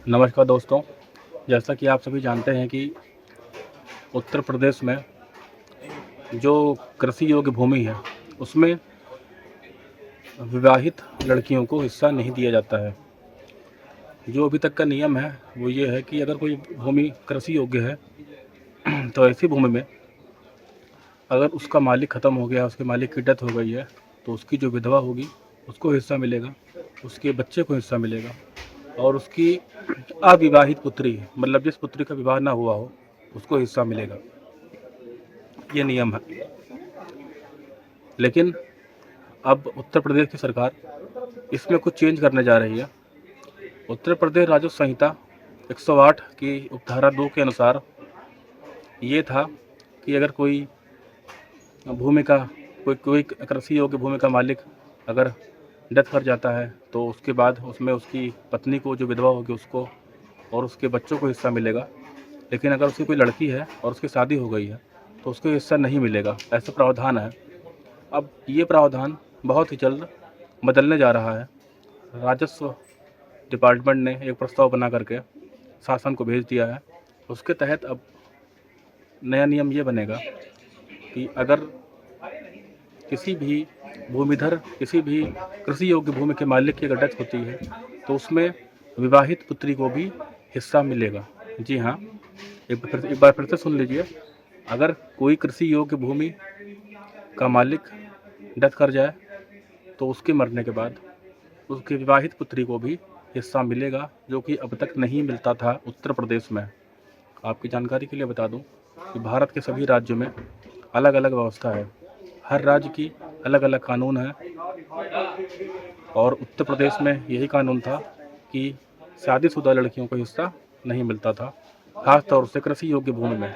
नमस्कार दोस्तों, जैसा कि आप सभी जानते हैं कि उत्तर प्रदेश में जो कृषि योग्य भूमि है, उसमें विवाहित लड़कियों को हिस्सा नहीं दिया जाता है। जो अभी तक का नियम है, वो ये है कि अगर कोई भूमि कृषि योग्य है, तो ऐसी भूमि में अगर उसका मालिक ख़त्म हो गया, उसके मालिक की डेथ हो गई है, तो उसकी जो विधवा होगी, उसको हिस्सा मिलेगा, उसके बच्चे को हिस्सा मिलेगा और उसकी अविवाहित पुत्री, मतलब जिस पुत्री का विवाह ना हुआ हो, उसको हिस्सा मिलेगा। ये नियम है। लेकिन अब उत्तर प्रदेश की सरकार इसमें कुछ चेंज करने जा रही है। उत्तर प्रदेश राजस्व संहिता 108 की उपधारा 2 के अनुसार ये था कि अगर कोई भूमि का कोई कृषि योग्य भूमि का मालिक अगर डेथ कर जाता है, तो उसके बाद उसमें उसकी पत्नी को, जो विधवा होगी, उसको और उसके बच्चों को हिस्सा मिलेगा। लेकिन अगर उसकी कोई लड़की है और उसकी शादी हो गई है, तो उसको हिस्सा नहीं मिलेगा। ऐसा प्रावधान है। अब ये प्रावधान बहुत ही जल्द बदलने जा रहा है। राजस्व डिपार्टमेंट ने एक प्रस्ताव बना करके शासन को भेज दिया है। उसके तहत अब नया नियम ये बनेगा कि अगर किसी भी भूमिधर, किसी भी कृषि योग्य भूमि के मालिक की अगर डेथ होती है, तो उसमें विवाहित पुत्री को भी हिस्सा मिलेगा। जी हाँ, एक बार फिर से सुन लीजिए। अगर कोई कृषि योग्य भूमि का मालिक डेथ कर जाए, तो उसके मरने के बाद उसकी विवाहित पुत्री को भी हिस्सा मिलेगा, जो कि अब तक नहीं मिलता था उत्तर प्रदेश में। आपकी जानकारी के लिए बता दूं कि भारत के सभी राज्यों में अलग अलग व्यवस्था है। हर राज्य की अलग अलग कानून है और उत्तर प्रदेश में यही कानून था कि शादीशुदा लड़कियों को हिस्सा नहीं मिलता था, खास तौर से कृषि योग्य भूमि में।